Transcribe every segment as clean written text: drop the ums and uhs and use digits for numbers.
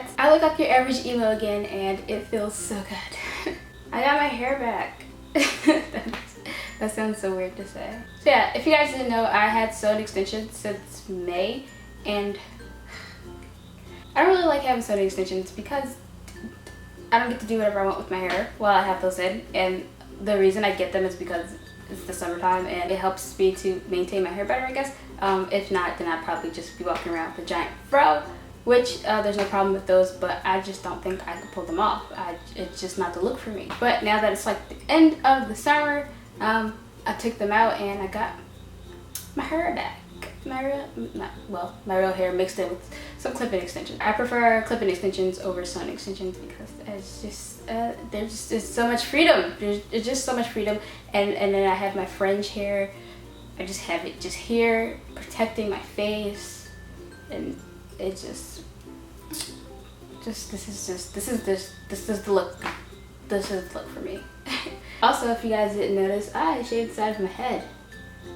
congrats. I look like your average emo again and it feels so good. I got my hair back. That sounds so weird to say. So yeah, if you guys didn't know, I had sewed extensions since May, and I don't really like having sewed extensions because I don't get to do whatever I want with my hair while I have those in, and the reason I get them is because it's the summertime and it helps me to maintain my hair better, I guess. If not, then I'd probably just be walking around with a giant fro, which there's no problem with those, but I just don't think I could pull them off. It's just not the look for me. But now that it's like the end of the summer, I took them out and I got my hair back. My real hair mixed in with some clip-in extensions. I prefer clip-in extensions over sewn extensions because it's just there's so much freedom. There's just so much freedom, and then I have my fringe hair. I just have it just here protecting my face, and it just this is the look. This is the look for me. Also, if you guys didn't notice, I shaved the side of my head,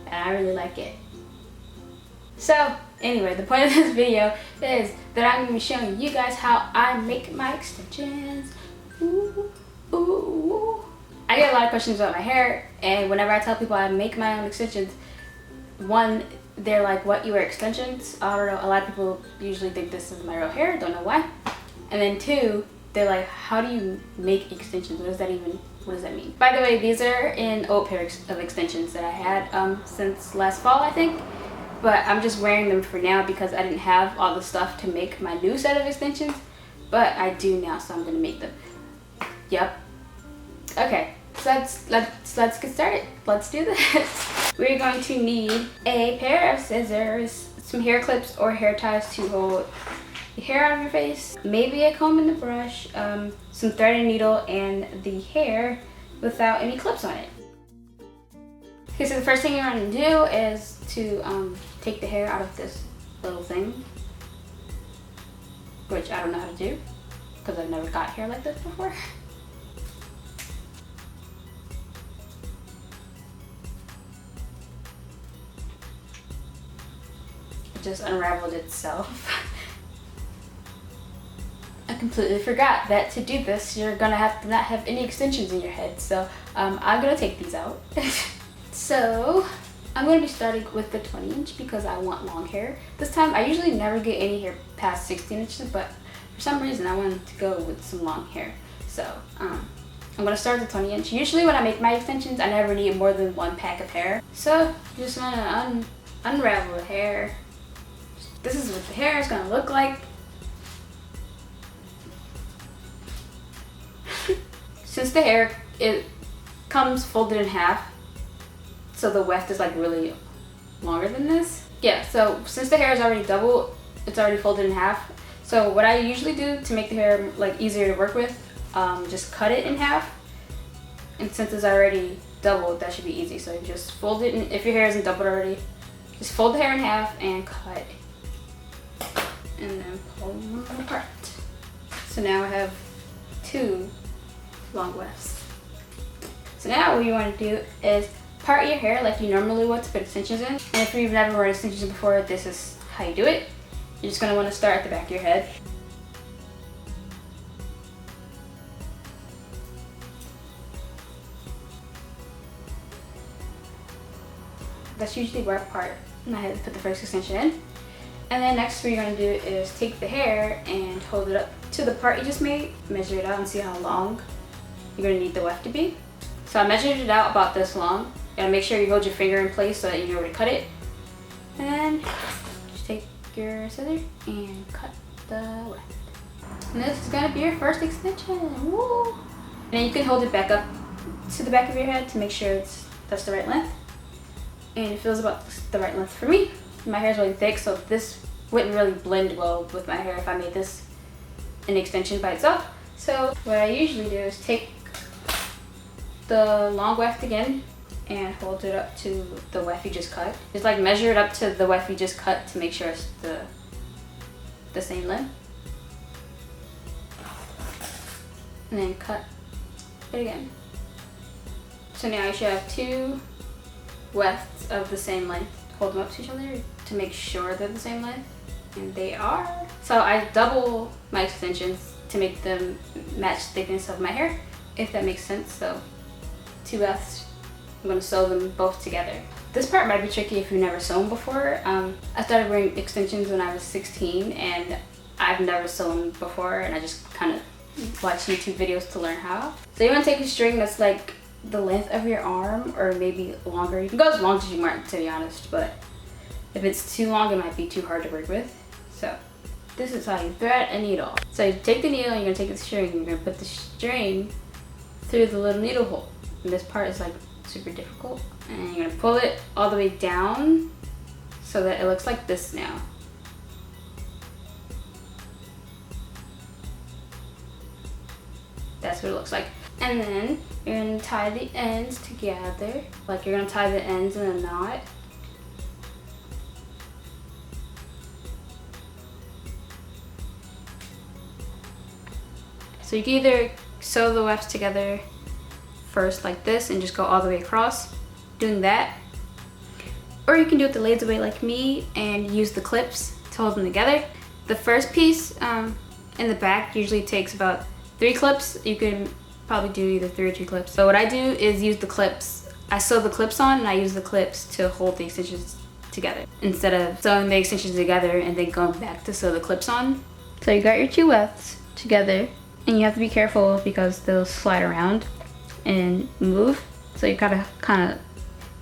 and I really like it. So anyway, the point of this video is that I'm going to be showing you guys how I make my extensions. Ooh, ooh, ooh. I get a lot of questions about my hair, and whenever I tell people I make my own extensions, one, they're like, what, you wear extensions? I don't know, a lot of people usually think this is my real hair, don't know why. And then two, they're like, how do you make extensions? What does that mean? By the way, these are an old pair of extensions that I had since last fall, I think. But I'm just wearing them for now because I didn't have all the stuff to make my new set of extensions. But I do now, so I'm going to make them. Yep. Okay, so let's get started. Let's do this. We're going to need a pair of scissors, some hair clips or hair ties to hold the hair out of your face, maybe a comb and a brush, some thread and needle, and the hair without any clips on it. Okay, so the first thing you're going to do is to take the hair out of this little thing, which I don't know how to do because I've never got hair like this before. It just unraveled itself. I completely forgot that to do this, you're gonna have to not have any extensions in your head. So I'm gonna take these out. So I'm going to be starting with the 20 inch because I want long hair. This time I usually never get any hair past 16 inches, but for some reason I wanted to go with some long hair. So I'm going to start with the 20 inch. Usually when I make my extensions, I never need more than one pack of hair. So you just want to unravel the hair. This is what the hair is going to look like. Since the hair, it comes folded in half, so the weft is like really longer than this. Yeah, so since the hair is already double, it's already folded in half. So what I usually do to make the hair like easier to work with, just cut it in half. And since it's already doubled, that should be easy. So you just fold it, and if your hair isn't doubled already, just fold the hair in half and cut. And then pull them apart. So now I have two long wefts. So now what you want to do is part your hair like you normally would to put extensions in. And if you've never worn extensions before, this is how you do it. You're just going to want to start at the back of your head. That's usually where I part my head, put the first extension in. And then next what you're going to do is take the hair and hold it up to the part you just made. Measure it out and see how long you're going to need the weft to be. So I measured it out about this long. You gotta make sure you hold your finger in place so that you know where to cut it. And then just take your scissors and cut the weft. And this is gonna be your first extension. Woo! And then you can hold it back up to the back of your head to make sure that's the right length. And it feels about the right length for me. My hair is really thick, so this wouldn't really blend well with my hair if I made this an extension by itself. So what I usually do is take the long weft again and hold it up to the weft you just cut. Just like measure it up to the weft you just cut to make sure it's the same length. And then cut it again. So now you should have two wefts of the same length. Hold them up to each other to make sure they're the same length. And they are. So I double my extensions to make them match the thickness of my hair, if that makes sense. So 2 wefts, I'm gonna sew them both together. This part might be tricky if you've never sewn before. I started wearing extensions when I was 16 and I've never sewn before, and I just kind of watch YouTube videos to learn how. So you want to take a string that's like the length of your arm or maybe longer. You can go as long as you want, to be honest, but if it's too long it might be too hard to work with. So this is how you thread a needle. So you take the needle and you're going to take the string and you're going to put the string through the little needle hole. And this part is like super difficult. And you're going to pull it all the way down so that it looks like this now. That's what it looks like. And then you're going to tie the ends together. Like you're going to tie the ends in a knot. So you can either sew the wefts together first like this and just go all the way across doing that, or you can do it the lazy way like me and use the clips to hold them together. The first piece in the back usually takes about 3 clips. You can probably do either 3 or 2 clips. So what I do is use the clips. I sew the clips on and I use the clips to hold the extensions together instead of sewing the extensions together and then going back to sew the clips on. So you got your 2 wefts together, and you have to be careful because they'll slide around and move. So you gotta kind of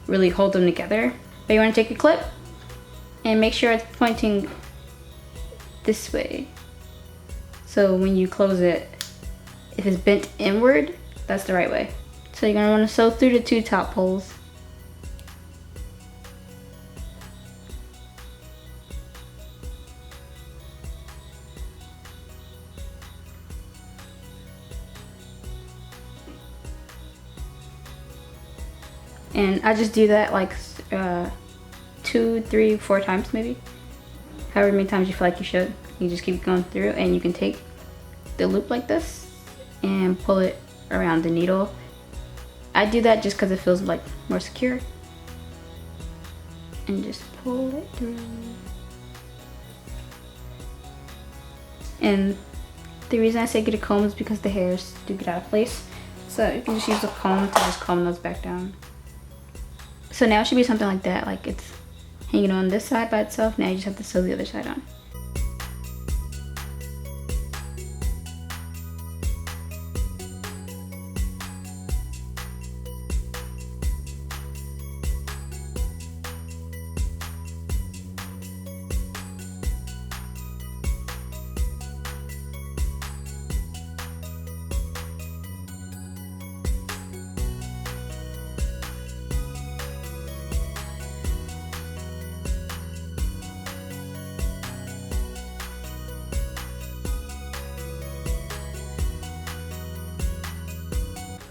really hold them together. But you want to take a clip and make sure it's pointing this way. So when you close it, if it's bent inward, that's the right way. So you're gonna want to sew through the 2 top holes. And I just do that like 2, 3, 4 times maybe. However many times you feel like you should. You just keep going through, and you can take the loop like this and pull it around the needle. I do that just because it feels like more secure. And just pull it through. And the reason I say get a comb is because the hairs do get out of place. So you can just use a comb to just comb those back down. So now it should be something like that, like it's hanging on this side by itself. Now you just have to sew the other side on.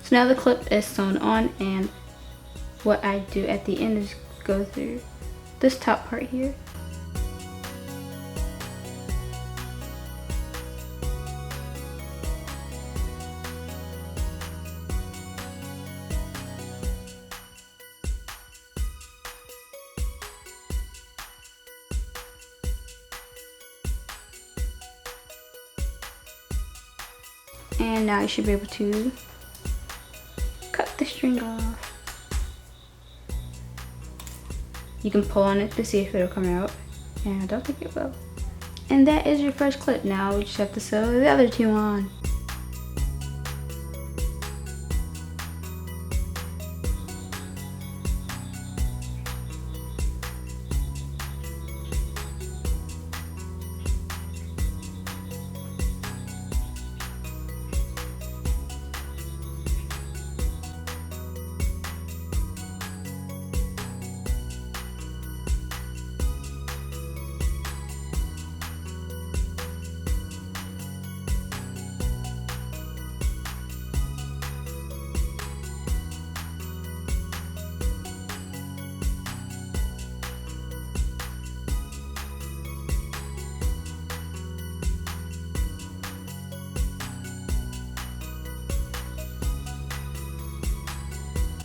So now the clip is sewn on, and what I do at the end is go through this top part here. And now you should be able to cut the string off. You can pull on it to see if it'll come out, and I don't think it will. And that is your first clip. Now we just have to sew the other 2 on.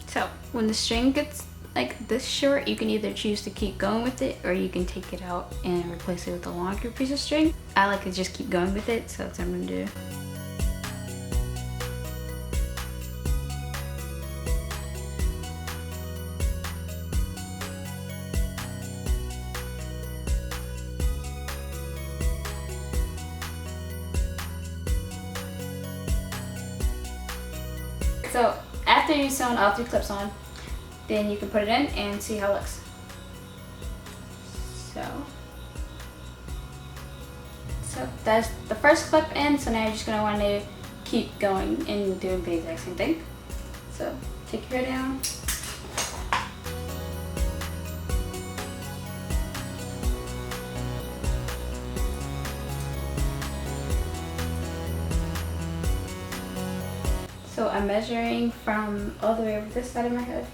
So when the string gets like this short, you can either choose to keep going with it or you can take it out and replace it with a longer piece of string. I like to just keep going with it, so that's what I'm gonna do. So after you've sewn all 3 clips on, then you can put it in and see how it looks. So that's the first clip in, so now you're just going to want to keep going and doing the exact same thing. So take your hair down. So I'm measuring from all the way over this side of my head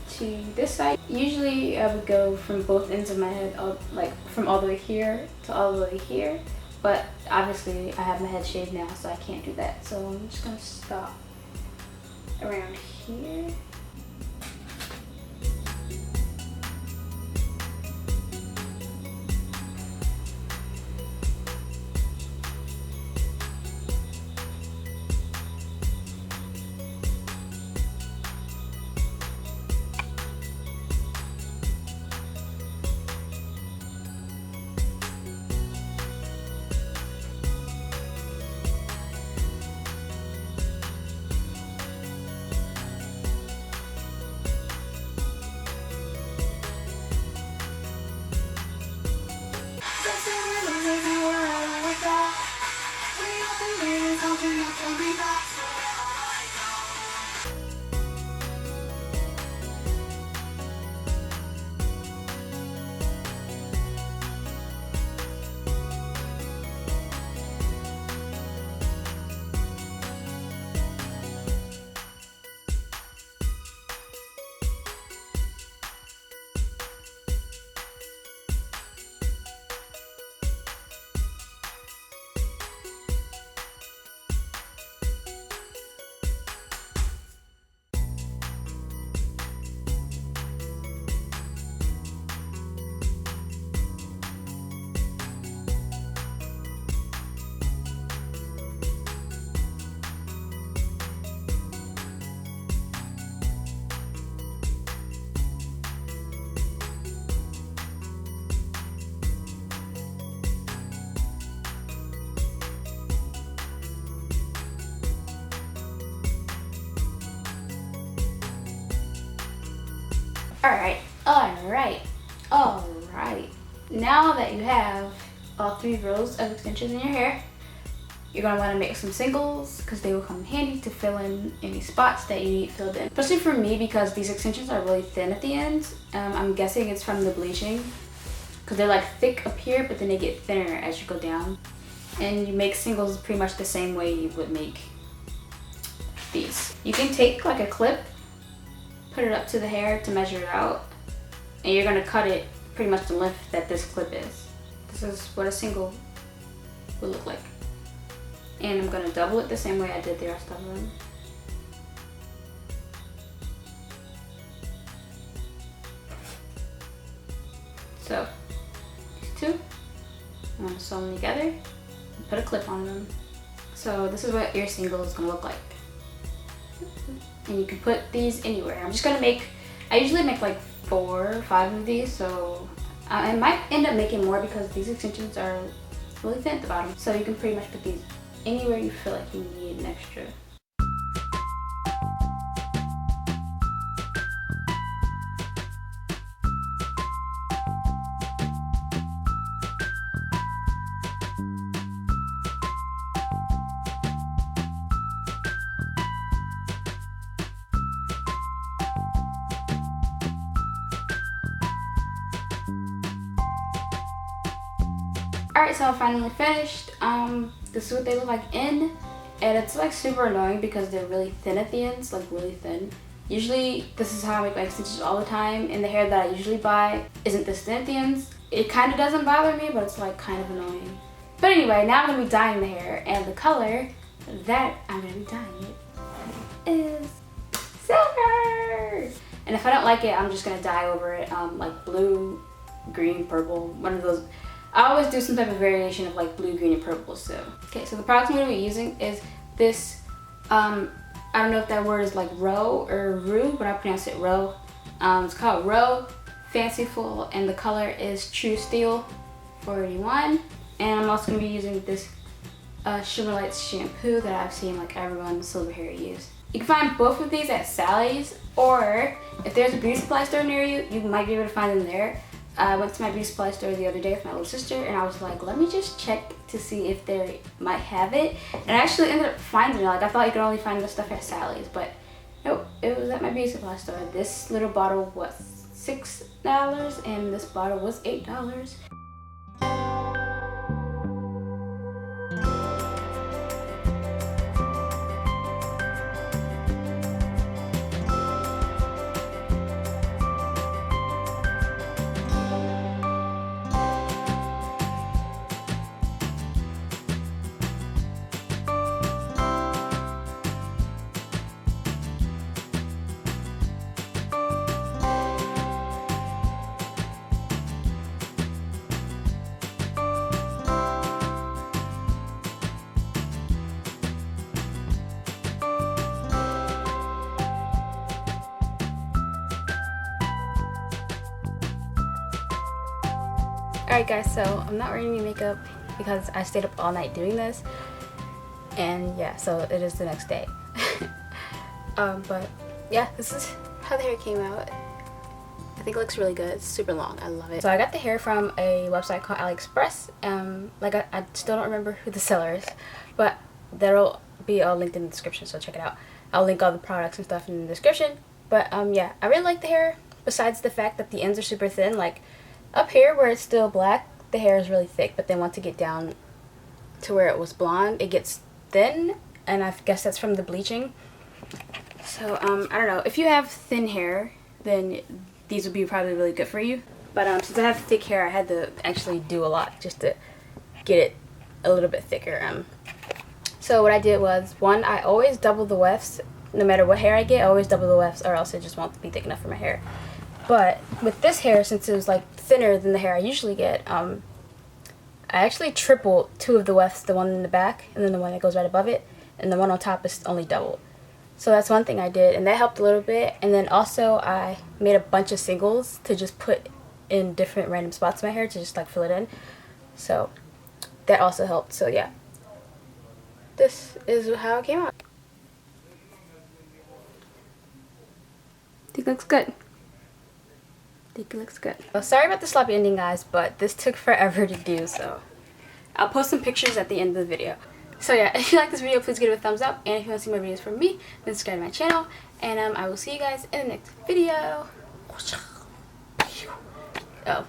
to this side. Usually I would go from both ends of my head, like from all the way here to all the way here. But obviously I have my head shaved now, so I can't do that. So I'm just gonna stop around here. Alright. Now that you have all 3 rows of extensions in your hair, you're going to want to make some singles because they will come handy to fill in any spots that you need filled in. Especially for me because these extensions are really thin at the ends. I'm guessing it's from the bleaching because they're like thick up here, but then they get thinner as you go down. And you make singles pretty much the same way you would make these. You can take like a clip, put it up to the hair to measure it out, and you're going to cut it pretty much the length that this clip is. This is what a single would look like. And I'm going to double it the same way I did the rest of them. So these 2, I'm going to sew them together and put a clip on them. So this is what your single is going to look like. And you can put these anywhere. I'm just going to make, I usually make like 4 or 5 of these, so I might end up making more because these extensions are really thin at the bottom. So you can pretty much put these anywhere you feel like you need an extra. Alright, so I'm finally finished. This is what they look like in, and it's like super annoying because they're really thin at the ends, like really thin. Usually this is how I make my extensions all the time, and the hair that I usually buy isn't this thin at the ends. It kind of doesn't bother me, but it's like kind of annoying. But anyway, now I'm going to be dyeing the hair, and the color that I'm going to be dyeing it is silver! And if I don't like it, I'm just gonna dye over it, like blue, green, purple, one of those. I always do some type of variation of like blue, green, and purple. So okay, so the product I'm gonna be using is this. I don't know if that word is like roe or rue, but I pronounce it roe. It's called Roe Fanciful, and the color is True Steel 481. And I'm also gonna be using this Shimmer Lights shampoo that I've seen like everyone with silver hair use. You can find both of these at Sally's, or if there's a beauty supply store near you, you might be able to find them there. I went to my beauty supply store the other day with my little sister, and I was like, let me just check to see if they might have it. And I actually ended up finding it. Like, I thought you could only find this stuff at Sally's, but nope, it was at my beauty supply store. This little bottle was $6, and this bottle was $8. Alright guys, so I'm not wearing any makeup because I stayed up all night doing this, and yeah, so it is the next day. But yeah, this is how the hair came out. I think it looks really good. It's super long. I love it. So I got the hair from a website called AliExpress. Like I still don't remember who the seller is, but that'll be all linked in the description, so check it out. I'll link all the products and stuff in the description. But yeah, I really like the hair, besides the fact that the ends are super thin. Like up here where it's still black, the hair is really thick, but then once it get down to where it was blonde, it gets thin, and I guess that's from the bleaching. So I don't know, if you have thin hair, then these would be probably really good for you. But since I have thick hair, I had to actually do a lot just to get it a little bit thicker. So what I did was, one, I always double the wefts. No matter what hair I get, I always double the wefts, or else it just won't be thick enough for my hair. But with this hair, since it was like thinner than the hair I usually get, I actually tripled two of the wefts, the one in the back and then the one that goes right above it, and the one on top is only doubled. So that's one thing I did, and that helped a little bit. And then also I made a bunch of singles to just put in different random spots in my hair to just like fill it in. So that also helped. So yeah, this is how it came out. I think it looks good. It looks good. Oh, sorry about the sloppy ending, guys, but this took forever to do, so I'll post some pictures at the end of the video. So yeah, if you like this video, please give it a thumbs up, and if you want to see more videos from me, then subscribe to my channel, and I will see you guys in the next video. Oh.